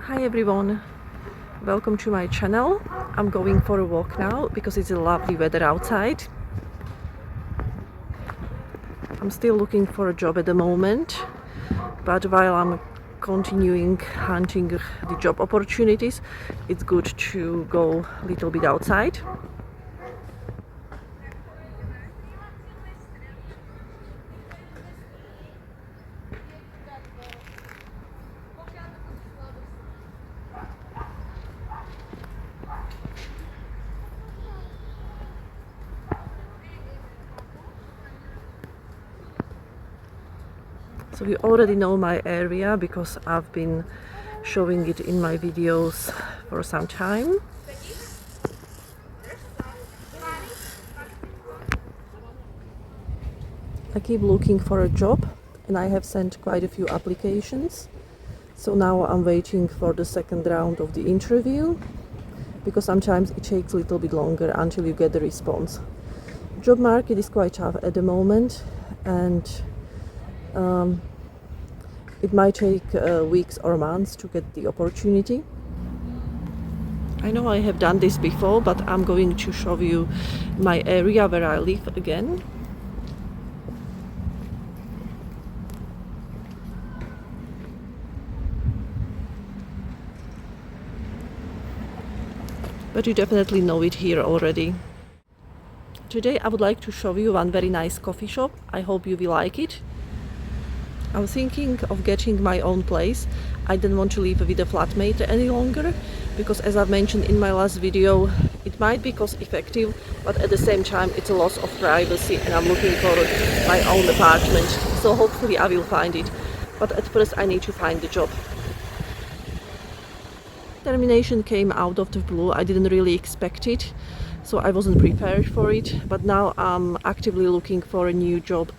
Hi everyone, welcome to my channel. I'm going for a walk now because it's a lovely weather outside. I'm still looking for a job at the moment, but while I'm continuing hunting the job opportunities, it's good to go a little bit outside. So you already know my area because I've been showing it in my videos for some time. I keep looking for a job and I have sent quite a few applications. So now I'm waiting for the second round of the interview because sometimes it takes a little bit longer until you get the response. Job market is quite tough at the moment, and it might take weeks or months to get the opportunity. I know I have done this before, but I'm going to show you my area where I live again. But you definitely know it here already. Today I would like to show you one very nice coffee shop. I hope you will like it. I was thinking of getting my own place. I didn't want to live with a flatmate any longer because, as I've mentioned in my last video, it might be cost effective, but at the same time it's a loss of privacy and I'm looking for my own apartment. So hopefully I will find it. But at first I need to find the job. Termination came out of the blue. I didn't really expect it, so I wasn't prepared for it. But now I'm actively looking for a new job.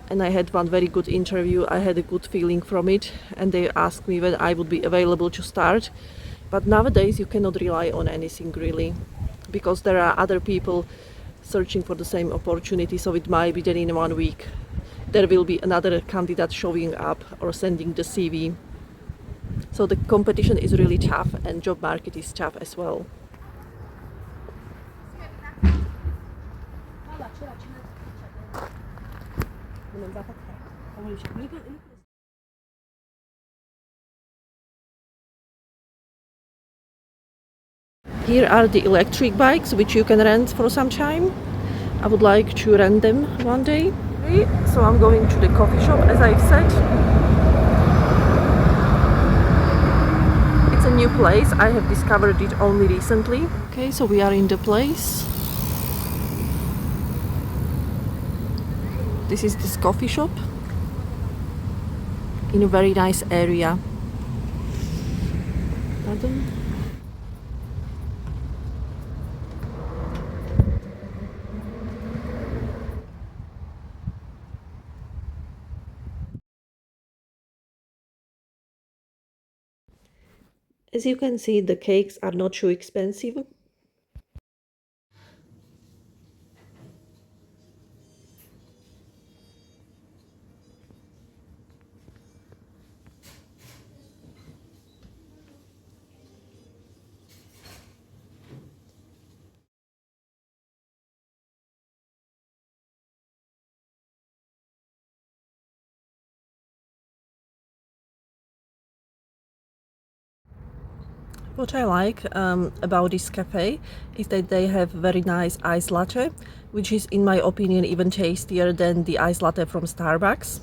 And I had one very good interview. I had a good feeling from it, and they asked me when I would be available to start. But nowadays you cannot rely on anything really, because there are other people searching for the same opportunity, so it might be that in 1 week there will be another candidate showing up or sending the CV. So the competition is really tough and job market is tough as well. Here are the electric bikes which you can rent for some time. I would like to rent them one day. So I'm going to the coffee shop, as I've said. It's a new place. I have discovered it only recently. Okay, so we are in the place. This is this coffee shop in a very nice area. Pardon? As you can see, the cakes are not too expensive. What I like about this cafe is that they have very nice iced latte, which is, in my opinion, even tastier than the iced latte from Starbucks.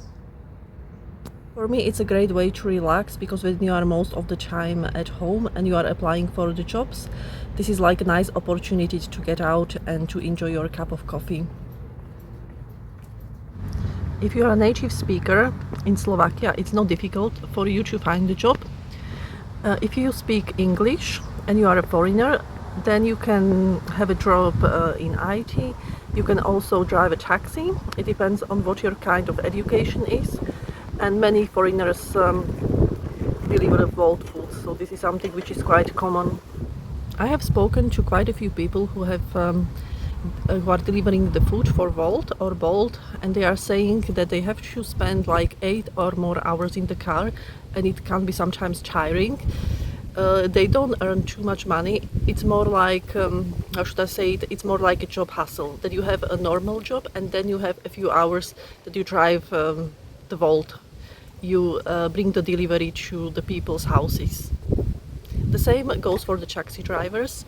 For me, it's a great way to relax because when you are most of the time at home and you are applying for the jobs, this is like a nice opportunity to get out and to enjoy your cup of coffee. If you are a native speaker in Slovakia, it's not difficult for you to find a job. If you speak English and you are a foreigner, then you can have a job in IT. You can also drive a taxi. It depends on what your kind of education is. And many foreigners deliver Volt food, so this is something which is quite common. I have spoken to quite a few people who are delivering the food for Volt or Bolt, and they are saying that they have to spend like 8 or more hours in the car, and it can be sometimes tiring. They don't earn too much money. It's more like, how should I say it? It's more like a job hustle. That you have a normal job and then you have a few hours that you drive the vault. You bring the delivery to the people's houses. The same goes for the taxi drivers.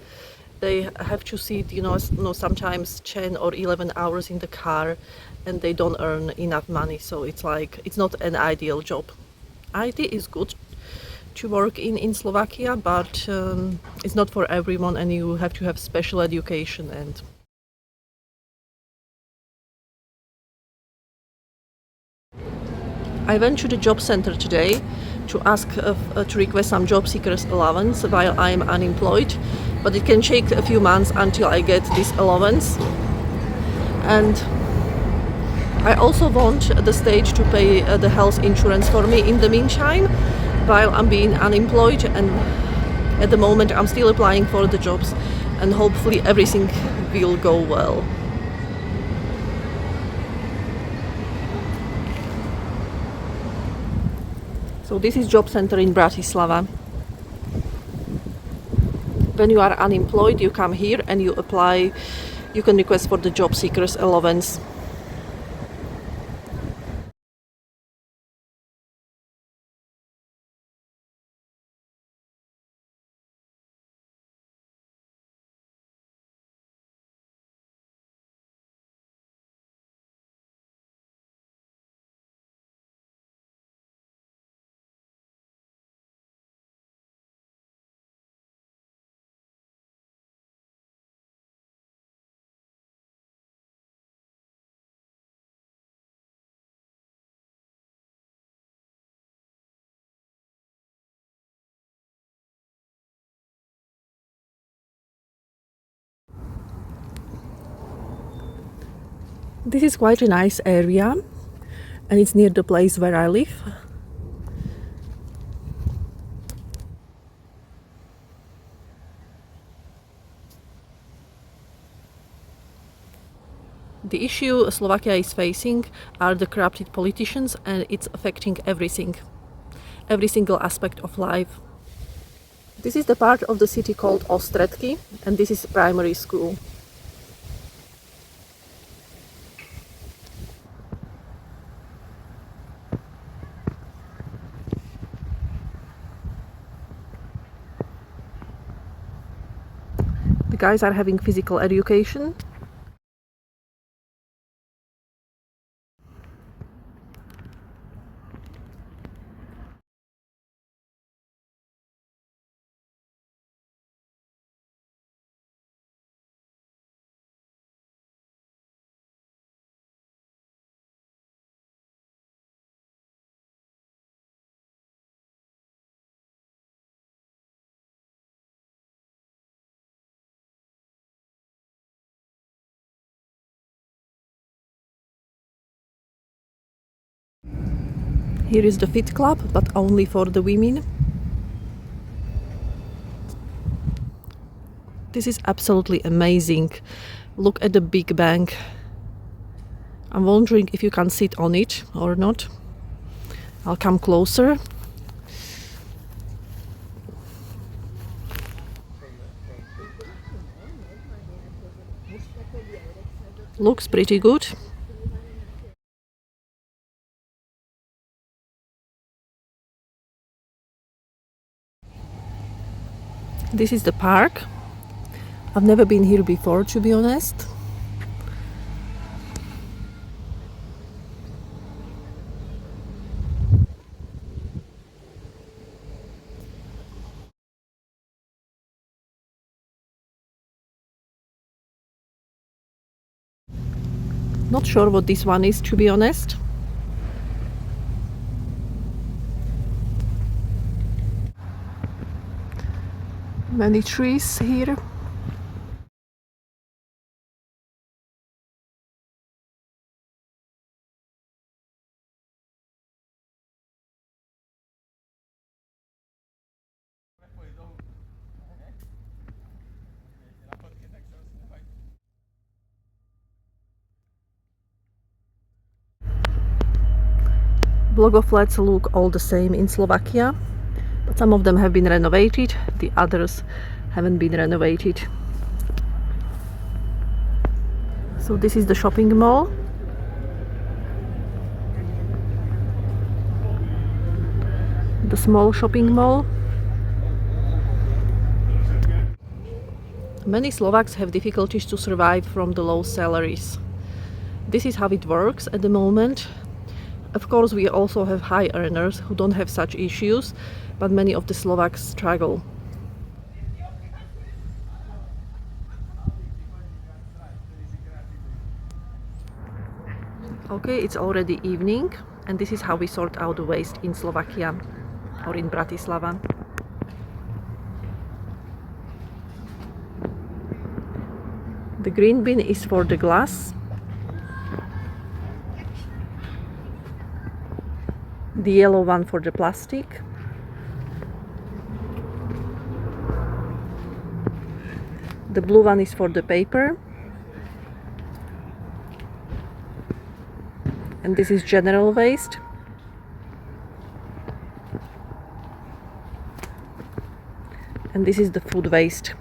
They have to sit, sometimes 10 or 11 hours in the car, and they don't earn enough money. So it's like it's not an ideal job. IT is good to work in Slovakia, but it's not for everyone, and you have to have special education. And I went to the job center today to ask to request some job seekers allowance while I'm unemployed, but it can take a few months until I get this allowance. And I also want the state to pay the health insurance for me in the meantime while I'm being unemployed, and at the moment I'm still applying for the jobs, and hopefully everything will go well. So this is job center in Bratislava. When you are unemployed, you come here and you apply. You can request for the job seekers allowance. This is quite a nice area, and it's near the place where I live. The issue Slovakia is facing are the corrupted politicians, and it's affecting everything, every single aspect of life. This is the part of the city called Ostretky, and this is primary school. The guys are having physical education. Here is the fit club, but only for the women. This is absolutely amazing. Look at the big bank. I'm wondering if you can sit on it or not. I'll come closer. Looks pretty good. This is the park. I've never been here before, to be honest. Not sure what this one is, to be honest. Many trees here. Block of flats look all the same in Slovakia, but Some of them have been renovated, the others haven't been renovated. So this is the shopping mall. The small shopping mall. Many Slovaks have difficulties to survive from the low salaries. This is how it works at the moment. Of course, we also have high earners who don't have such issues, but many of the Slovaks struggle. Okay, it's already evening, and this is how we sort out the waste in Slovakia or in Bratislava. The green bin is for the glass. The yellow one for the plastic. The blue one is for the paper. And this is general waste. And this is the food waste.